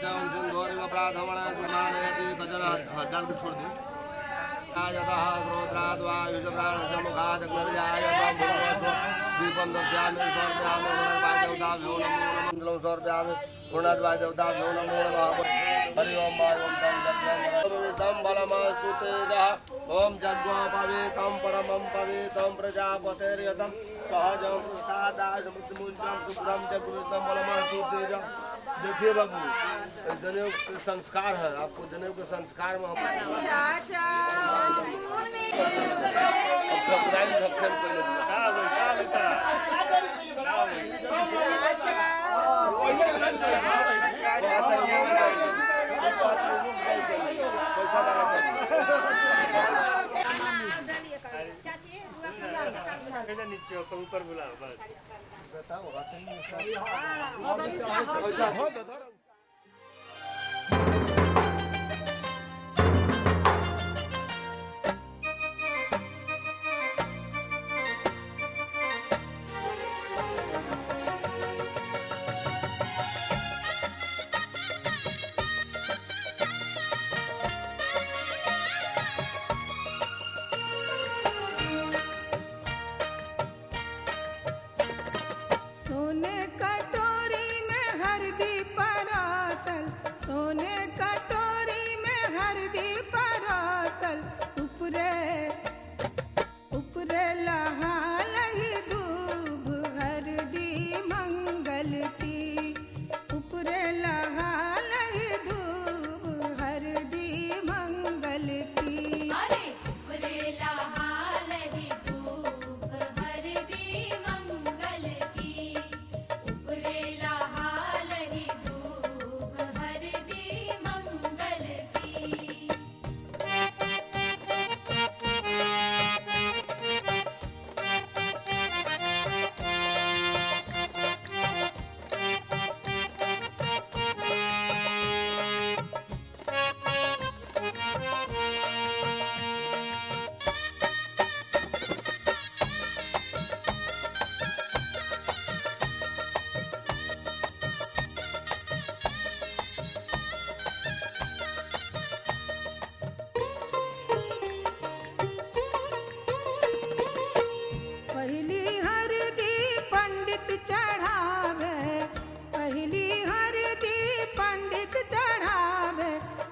चम सिंधोरि अपराधमण जुमानयति सजन डाल के छोड़ दे आयतः क्रोत्राद्वा युजप्राण समुखादग्नर्याय दीपं दर्शयामि सर्वयामि गुणद्वादेवताभ्यो नमो नमः मङ्गलं सर्वयामि गुणद्वादेवताभ्यो नमो नमः हरि ओम वायुं तं बलमस्तु तेजः ॐ जग्वा पवित्रं परमं पवित्रं प्रजापतेर्यतं सहजं सादाशमुद्रमुञ्चं शुभ्रं जगृतं बलमस्तु तेजः। देखिए बाबू, जनेऊ संस्कार है, आपको जनेऊ के संस्कार में नीचे ऊपर बुला बस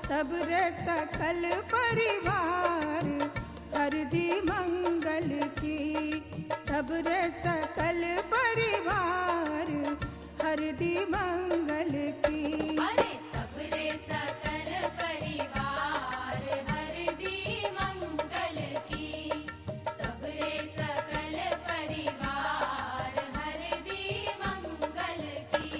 सबरे सकल परिवार हरदी मंगल की, सबरे सकल परिवार हरदी मंगल की। अरे सबरे सकल परिवार हरदी मंगल की, सबरे सकल परिवार हरदी मंगल की।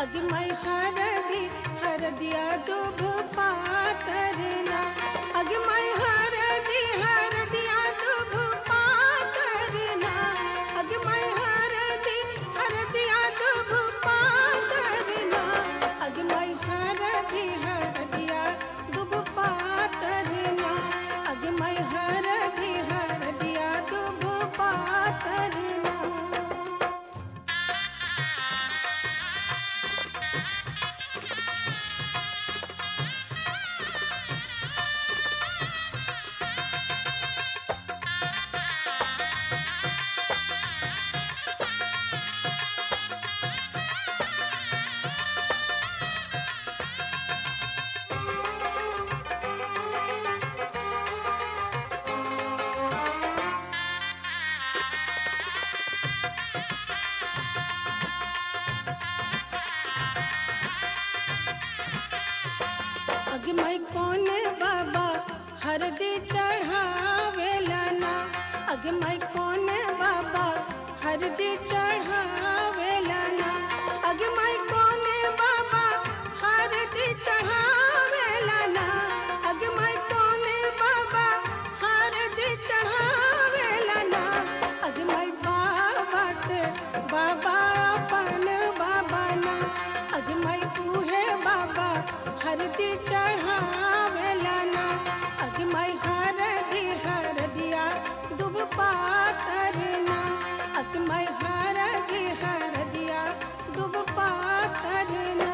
अगमय हरदी हरदिया दुभ पातरना अगमय हरदी हरदिया दुभ पातरना अगमय हरदी हरदिया दुभ पातरना अगमय हरदी हरदिया दुभ पातरना अगमय हरदी हरदिया दुभ पातरना अगमय कौन बाबा हरदी चढ़ावेला ना अगमय कौन बाबा हरदी चढ़ावेला ना अगमय कौन बाबा हरदी चढ़ावेला ना अगमय कौन बाबा हरदी चढ़ावेला ना अगमय बाबा से बाबा अपन बाबा ना अगमय उहे बाबा हरदी चढ़ावेला ना अगमय हरदी हरदिया दुब पातरना अगमय हरदी हरदिया दुब पातरना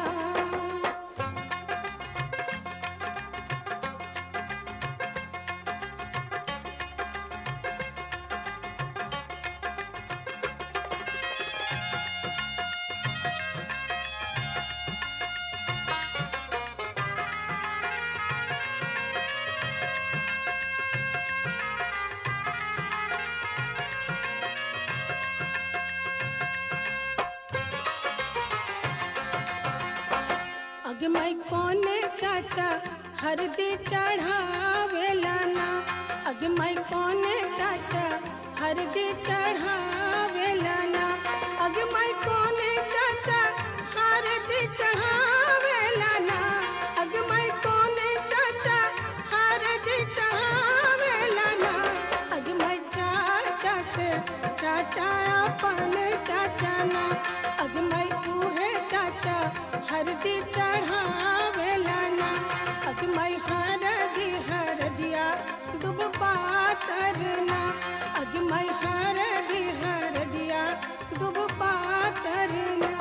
अगमय कौन चाचा हरदी चढ़ावेला ना अगमय कौन चाचा हरदी चढ़ावेला ना अगमय कौन चाचा हरदी चढ़ावेला ना अगमय कौन चाचा हरदी चढ़ावेला ना अगमय चाचा से चाचा अपन चाचा ना अगमय उहे चाचा हरदी चढ़ावेला ना अगमय हरदी हरदिया दुब पातरना अगमय हरदी हरदिया दुब पातरना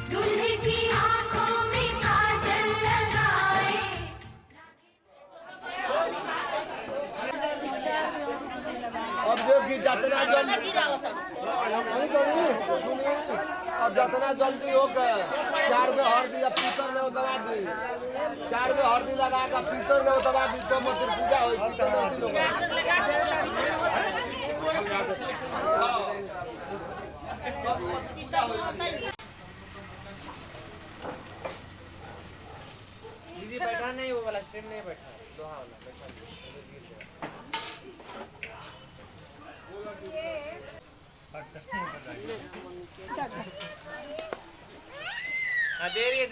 दूल्हे की आंखों में काजल लगाए अब देखी जितना जल्दी अब जितना जल्दी हो गए 4 में हल्दी या पीतर में दबा दी 4 में हल्दी लगा कर पीतर में दबा दी तो मंदिर पूजा हो पीतर में हल्दी दीदी बैठा नहीं, वो वाला स्टैंड नहीं बैठा, लोहा वाला बैठा हाँ दे रही है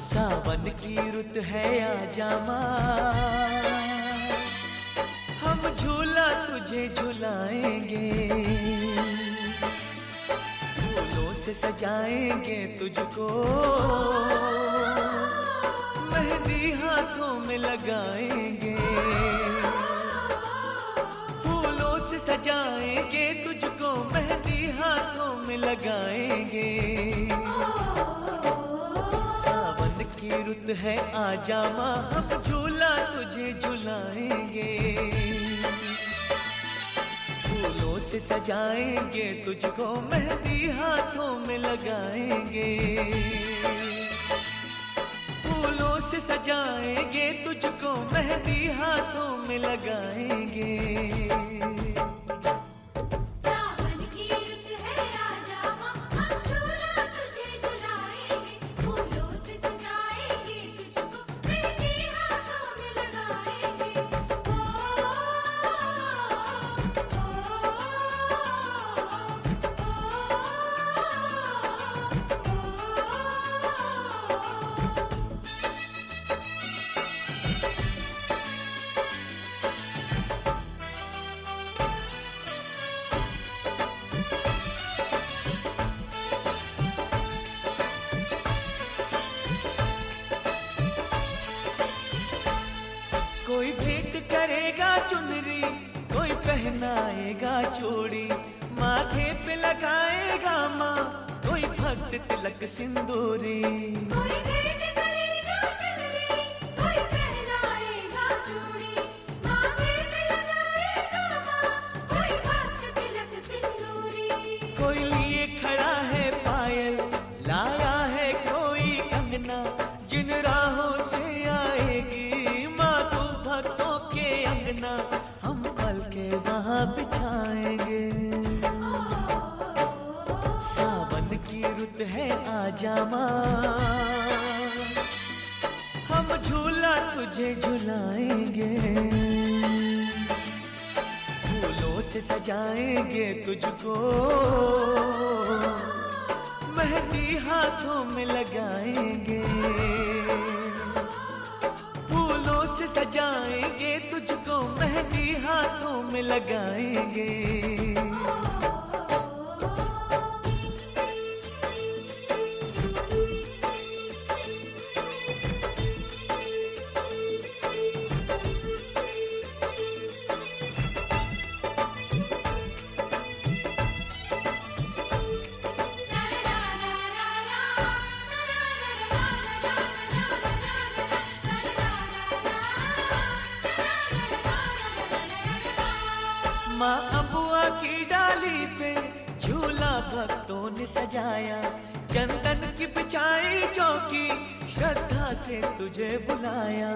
सावन की रुत है आजा माँ, हम झूला तुझे झुलाएंगे, फूलों से सजाएंगे तुझको, मेहंदी हाथों में लगाएंगे, फूलों से सजाएंगे तुझको, मेहंदी हाथों में लगाएंगे। की रुत है आजा माँ, हम झूला तुझे झुलाएंगे, फूलों से सजाएंगे तुझको, मेहंदी हाथों में लगाएंगे, फूलों से सजाएंगे तुझको, मेहंदी हाथों में लगाएंगे। कोई भेंट करेगा चुनरी, कोई पहनाएगा चूड़ी, माथे पे लगाएगा माँ, कोई भक्त तिलक सिंदूरी। कोई भेंट करेगा चुनरी, कोई पहनाएगा चूड़ी, माथे पे लगाएगा माँ, कोई भक्त तिलक सिंदूरी। कोई लिए खड़ा है पायल, लाया है कोई कंगना, जिन राहों से आएगी हम पल के वहाँ बिछाएंगे। सावन की रुत है आजा माँ, हम झूला तुझे झुलाएंगे, फूलों से सजाएंगे तुझको, मेहंदी हाथों में लगाएंगे, फूलों से सजाएंगे तुझको, मेहंदी हाथों में लगाएंगे। माँ अबुआ की डाली पे झूला भक्तों ने सजाया, चंदन की बिछाई चौकी, श्रद्धा से तुझे बुलाया।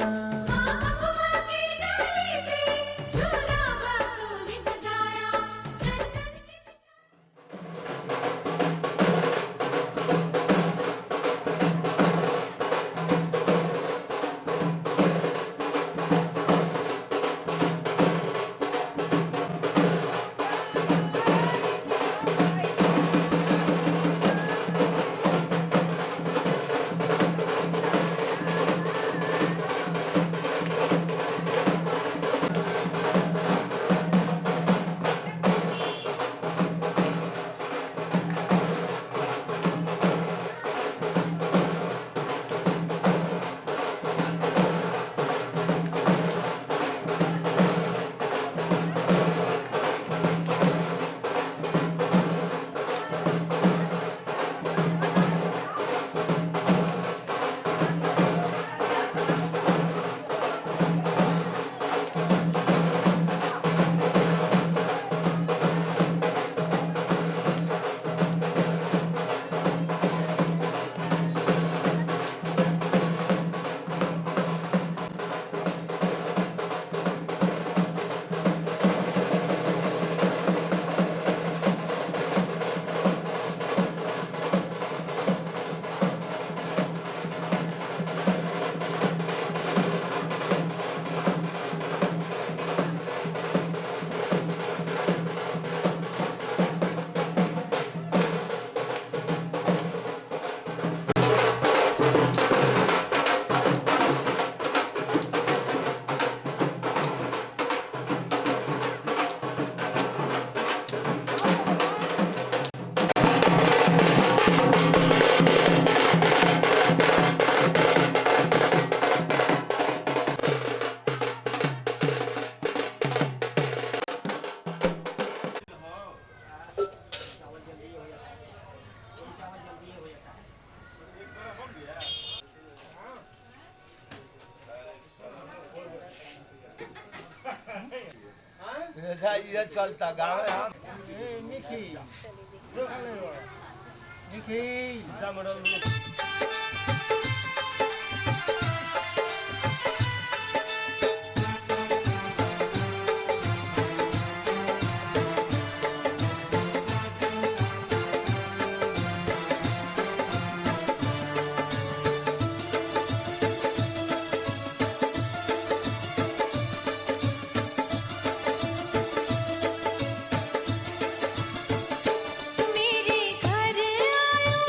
ये चलता गाँव है हम मेरे घर आयो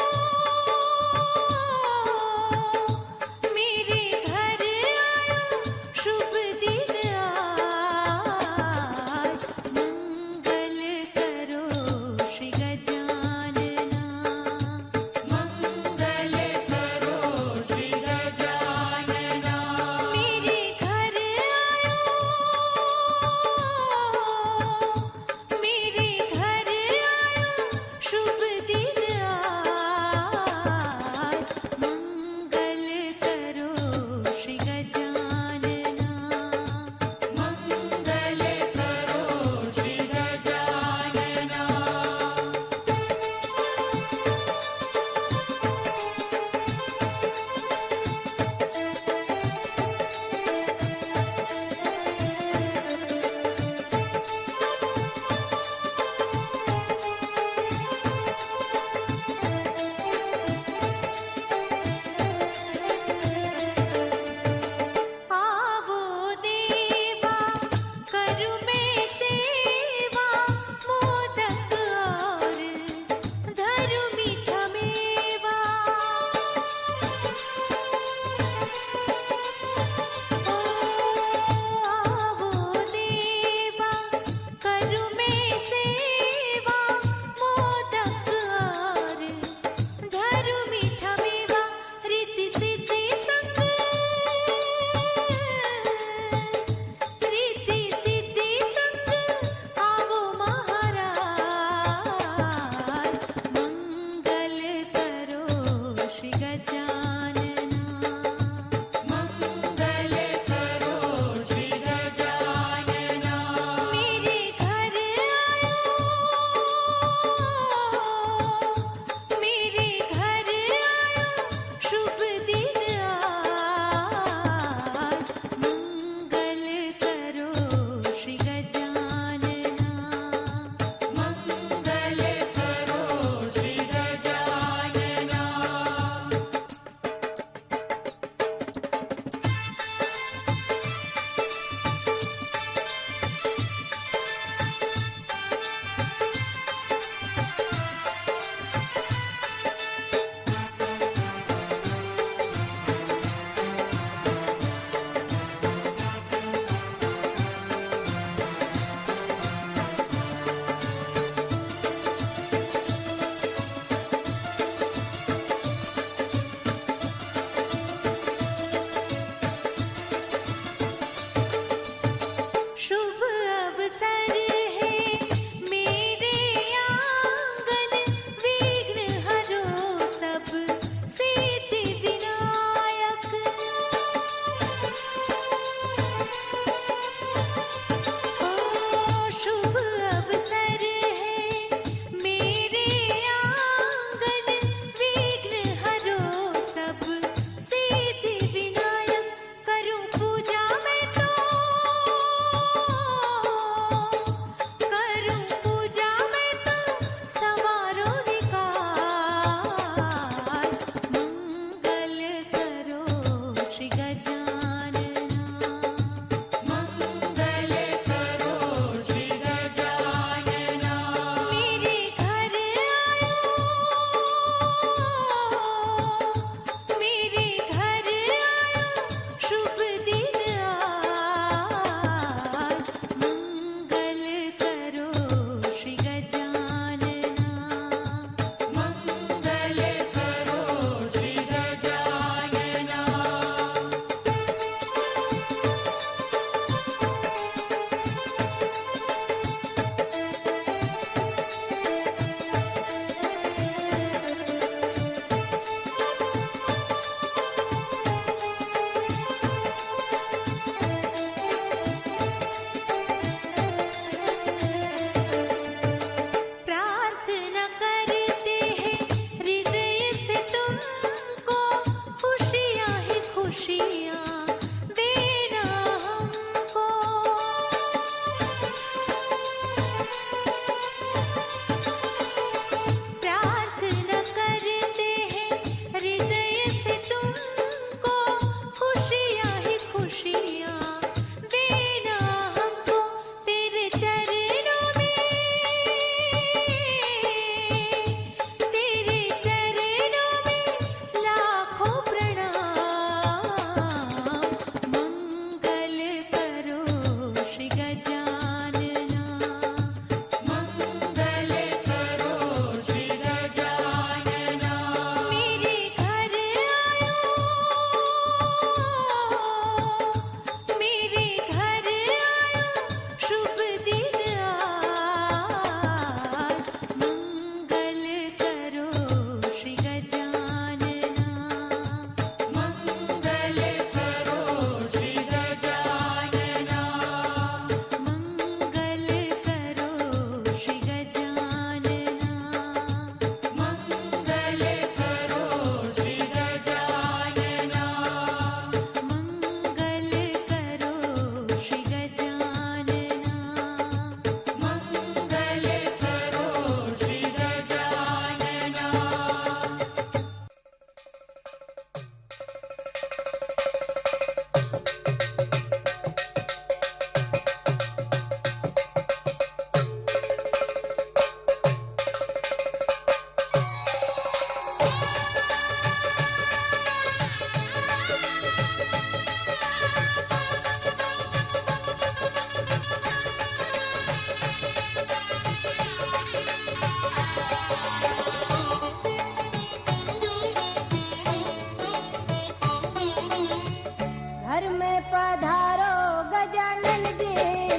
में पधारो गजानन जी,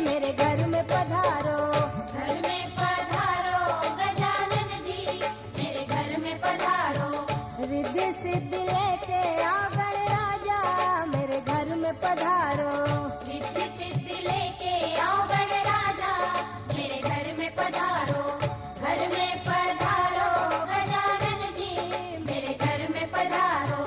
मेरे घर में पधारो। घर में पधारो गजानन जी, मेरे घर में पधारो। रिद्धि सिद्धि लेके आओ गणराजा, मेरे घर में पधारो। रिद्धि सिद्धि लेके आओ गणराजा, मेरे घर में पधारो। घर में पधारो गजानन जी, मेरे घर में पधारो।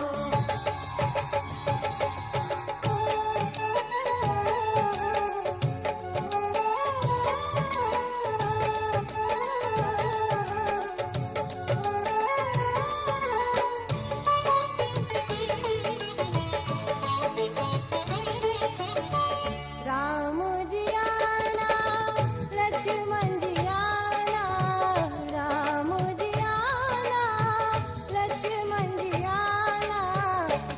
राम जी आना, लक्ष्मण जी आना, राम जी आना, लक्ष्मण जी आना,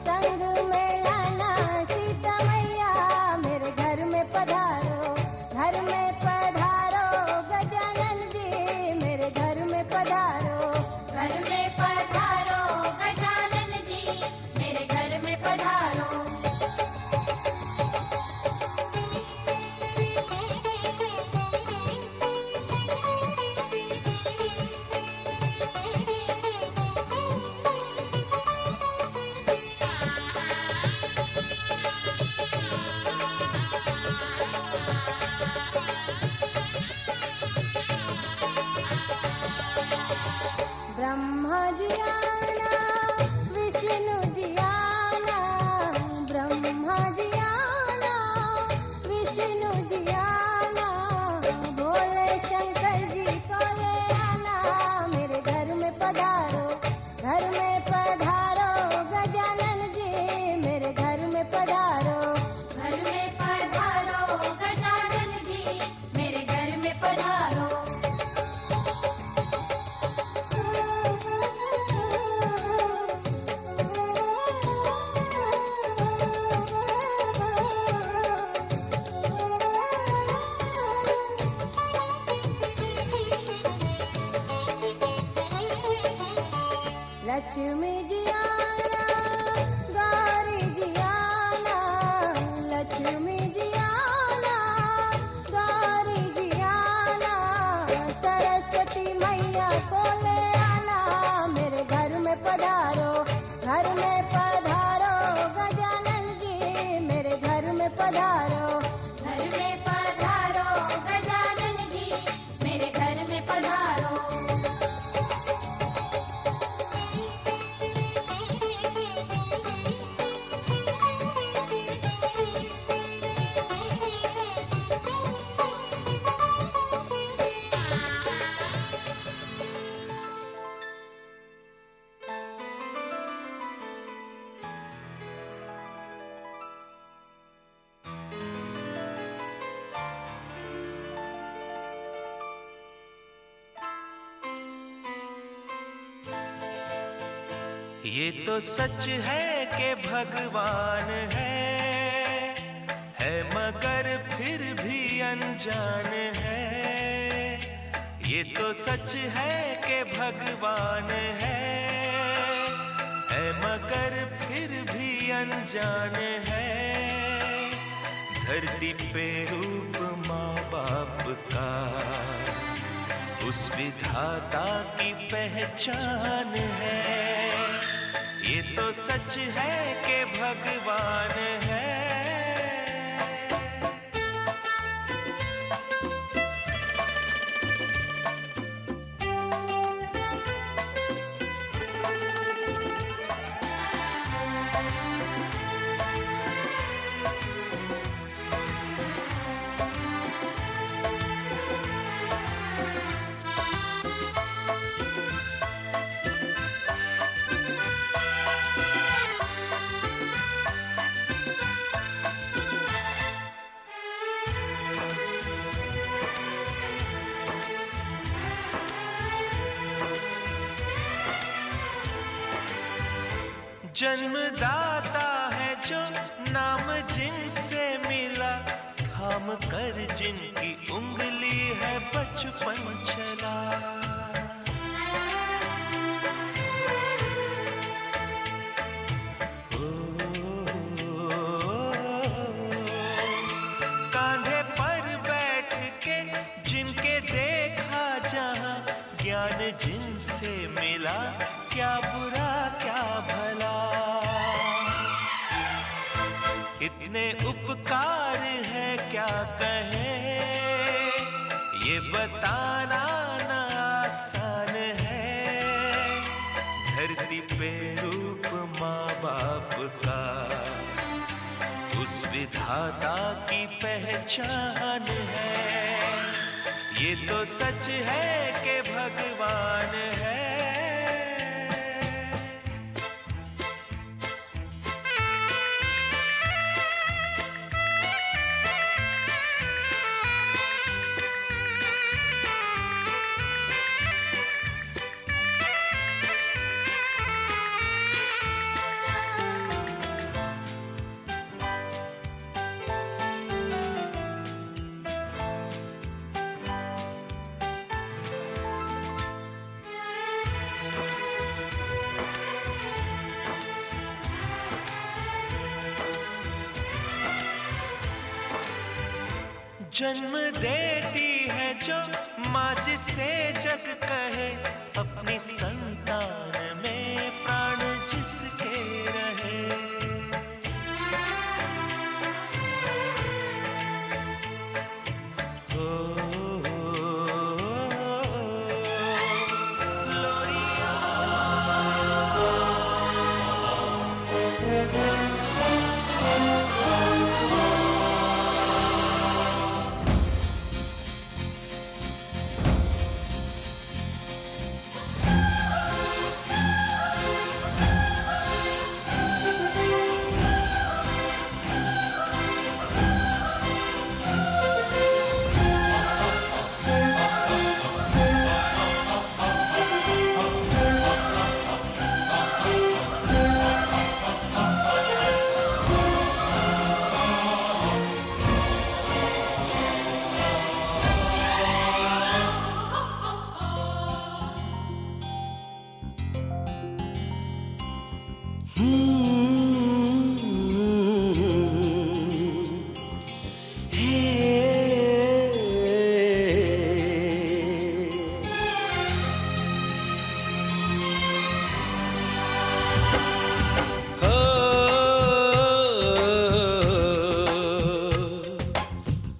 संग में लाना सीता मैया, मेरे घर में पधारो। घर में पधारो गजानन जी, मेरे घर में पधारो। घर में पधारो गजानन जी, मेरे घर में पधारो। ब्रह्मा जी आना, विष्णु जी आना, ब्रह्मा जी आना, विष्णु जी आना, भोले शंकर जी को ले आना, मेरे घर में पधारो। घर में पधारो गजानन जी, मेरे घर में पधारो। घर में पधारो गजानन जी, मेरे घर में पधारो। लक्ष्मी जी आना, गौरी जी आना, लक्ष्मी जी आना, गौरी जी आना, सरस्वती मैया को ले आना, मेरे घर में पधारो। घर में पधारो गजानन जी, मेरे घर में पधारो। घर में पधारो गजानन जी, मेरे घर में पधारो। ये तो सच है कि भगवान है मगर फिर भी अनजान है। ये तो सच है कि भगवान है मगर फिर भी अनजान है। धरती पे रूप माँ बाप का उस विधाता की पहचान है। ये तो सच है कि भगवान है। जन्मदाता है जो नाम जिनसे मिला, थाम कर जिनकी उंगली है बचपन चला। ओ, कांधे पर बैठ के जिनके देखा जहां, ज्ञान जिनसे मिला, क्या बुरा क्या भला। इतने उपकार है क्या कहें, ये बताना ना आसान है। धरती पे रूप माँ बाप का, उस विधाता की पहचान है। ये तो सच है कि भगवान है। जन्म देती है जो माँ, जिसे जग कहे, अपनी संतान में प्राण जिसके रहे।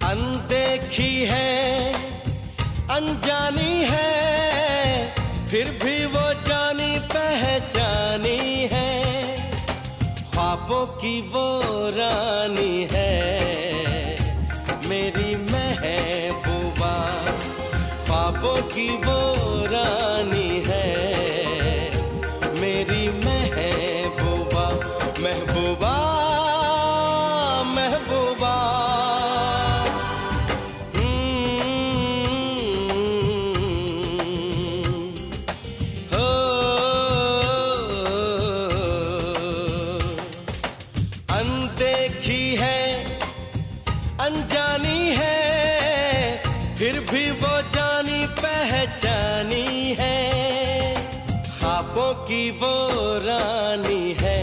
अनदेखी है, अनजानी है, फिर भी वो जानी पहचानी है। ख्वाबों की वो रानी है, मेरी महबूबा। ख्वाबों की वो रानी है, मेरी महबूबा। महबूबा महबूबा, अनदेखी है, अनजानी है, फिर भी वो जानी पहचानी है। ख्वाबों की वो रानी है,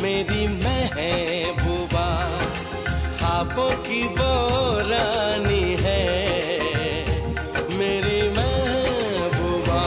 मेरी महबूबा। ख्वाबों की वो रानी है, मेरी महबूबा।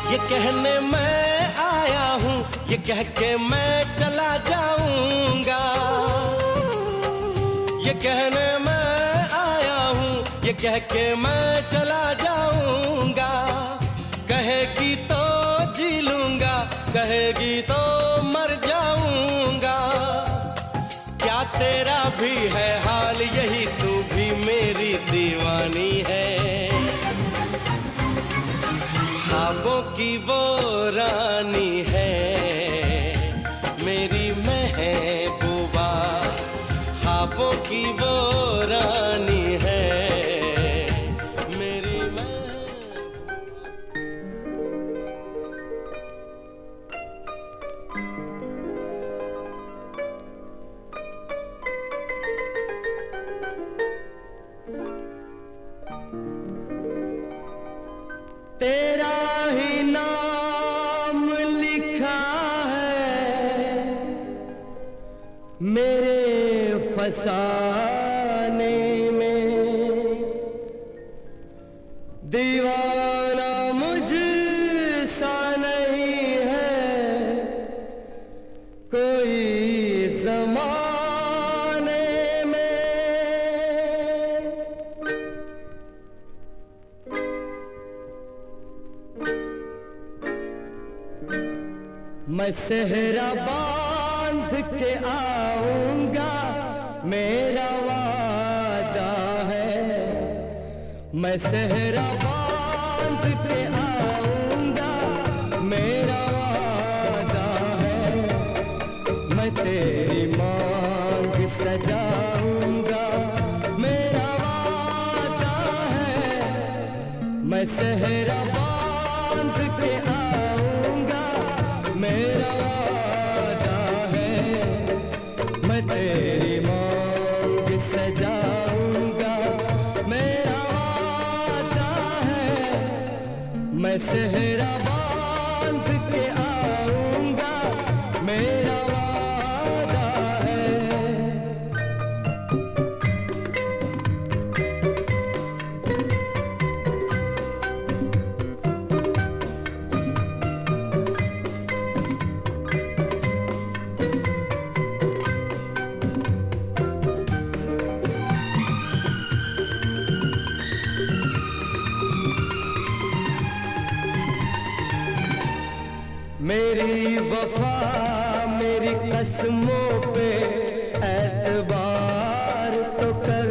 ये कहने मैं आया हूँ, ये कह के मैं चला जाऊंगा। ये कहने मैं आया हूँ, ये कह के मैं चला जाऊंगा। कहेगी तो जी लूंगा, कहेगी तो मर जाऊंगा। क्या तेरा भी है हाल यही, तू भी मेरी दीवानी है। ख्वाबों की वो रानी है, मेरी महबूबा। ख्वाबों फसाने में। दीवाना मुझसा नहीं है कोई ज़माने में। मैं सेहरा बांध के आऊंगा, मेरा वादा है। मैं सेहरा बांध के आऊंगा, मेरा वादा है। मैं तेरी मांग सजाऊंगा, मेरा वादा है। मैं सेहरा बांध के आऊंगा, मेरा वादा है। मैं तेरी मांग सजाऊंगा, मेरा वादा है। मैं सेहरा बांध के आऊंगा, मेरा वादा है। मेरी वफा मेरी कसमों पे एतबार तो कर।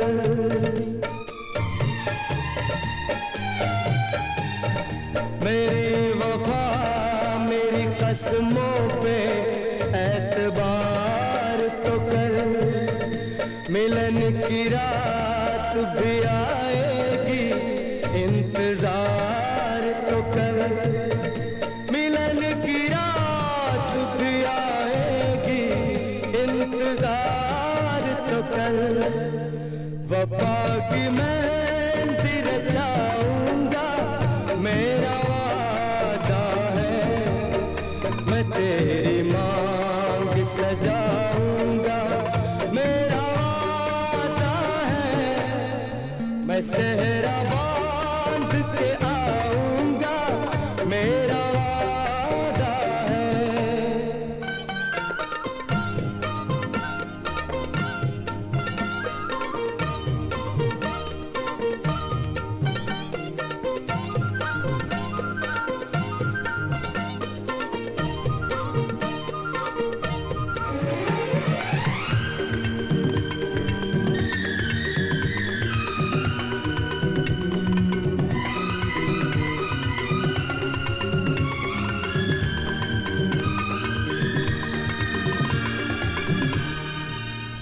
मेरी वफा मेरी कसमों पे एतबार तो कर। मिलन की रात भी आएगी, इंतजार तो कर। मिलन की रात भी आएगी, इंतजार तो कर। वफा की मेहंदी रचाऊंगा, मेरा वादा है। मैं तेरी मांग सजाऊंगा, मेरा वादा है। मैं सेहरा बांध के आऊंगा, मेरा वादा है।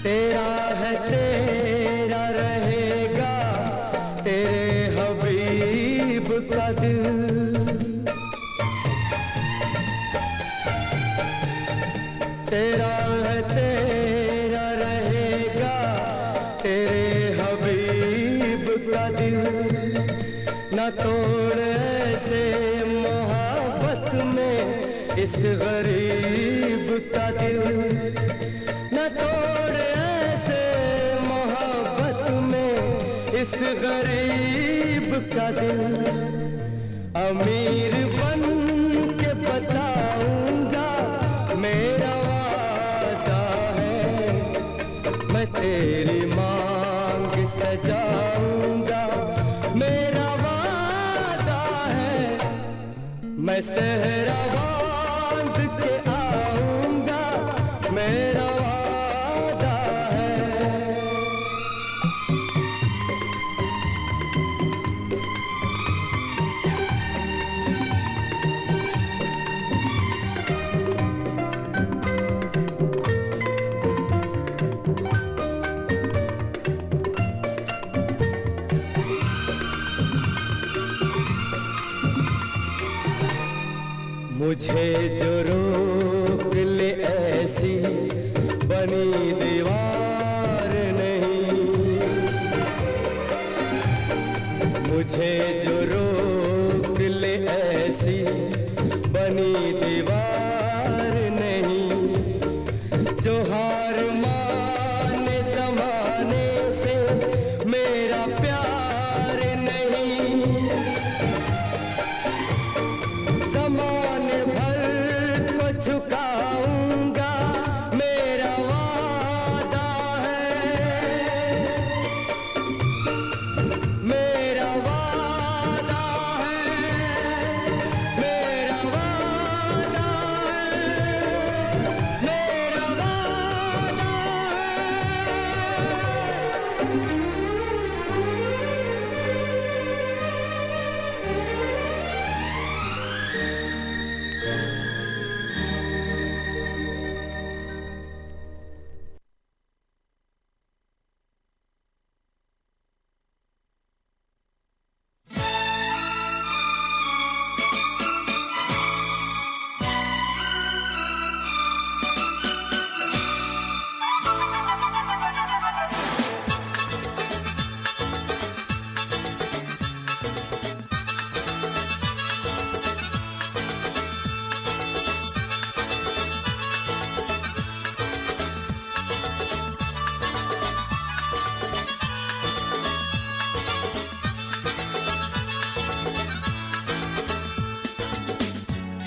तेरा है तेरा रहेगा, तेरे हबीब का दिल। तेरा है तेरा रहेगा, तेरे हबीब का दिल। न तोड़ ऐसे मोहब्बत में इस गरीब का दिल। न तोड़ ऐसे मोहब्बत में इस गरीब का दिल। अमीर बन के बताऊंगा, मेरा वादा है। मैं तेरी मांग सजाऊंगा, मेरा वादा है। मैं सेहरा बांध के आऊंगा, मेरा वादा है। मुझे जो रोक ले ऐसी बनी दीवार नहीं। मुझे जो रोक ले ऐसी बनी दीवार नहीं। जो हार माने समा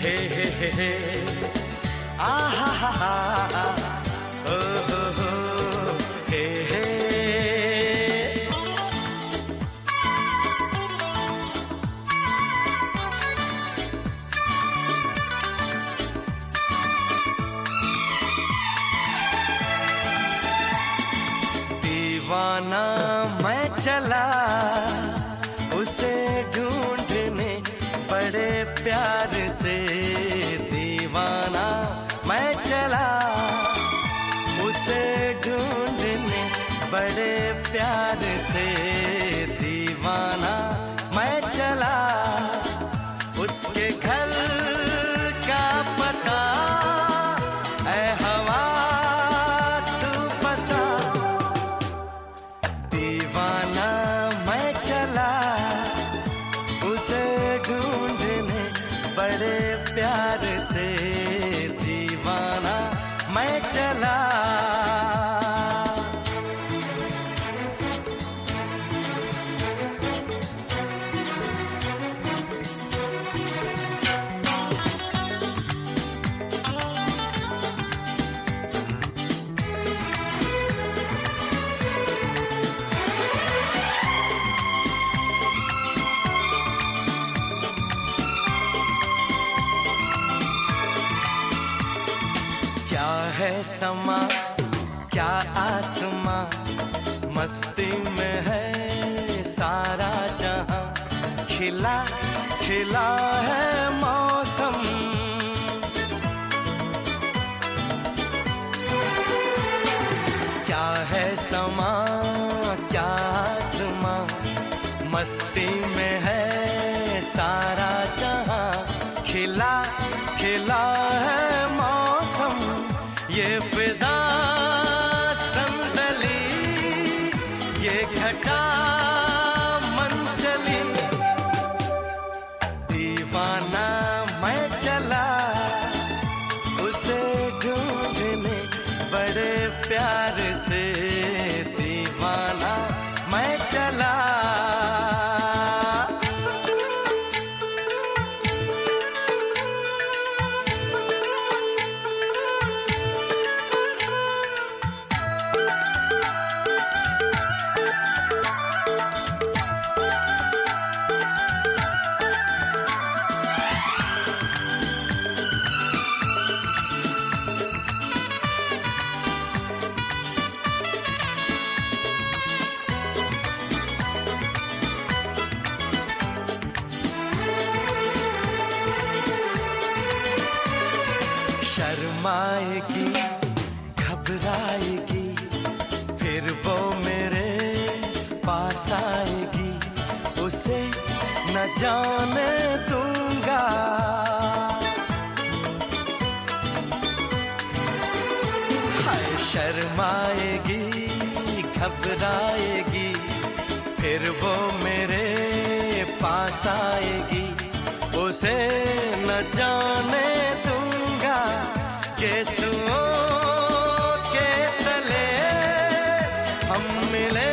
हे आहा हा हा ओ हो हे हे दीवाना मैं चला उसे ढूंढने बड़े प्यार से, दीवाना मैं चला उसे ढूंढने बड़े प्यार से, दीवाना मैं चला उसके घर का पता ऐ हवा तू बता, दीवाना मैं चला उसे ढूंढने बड़े प्यार से, दीवाना मैं चला। है समा क्या आसमां, मस्ती में है सारा जहां, खिला खिला है मौसम, क्या है समा क्या आसमां, मस्ती में है सारा जहां, खिला खिला है मौसम, ये फिजा संदली ये घटा मन चली, दीवाना मैं चला उसे ढूंढने बड़े प्यार से, दीवाना मैं चला। शर्माएगी घबराएगी फिर वो मेरे पास आएगी, उसे न जाने दूंगा, हाय शर्माएगी घबराएगी फिर वो मेरे पास आएगी, उसे न जाने दूंगा, केसुओं के तले हम मिले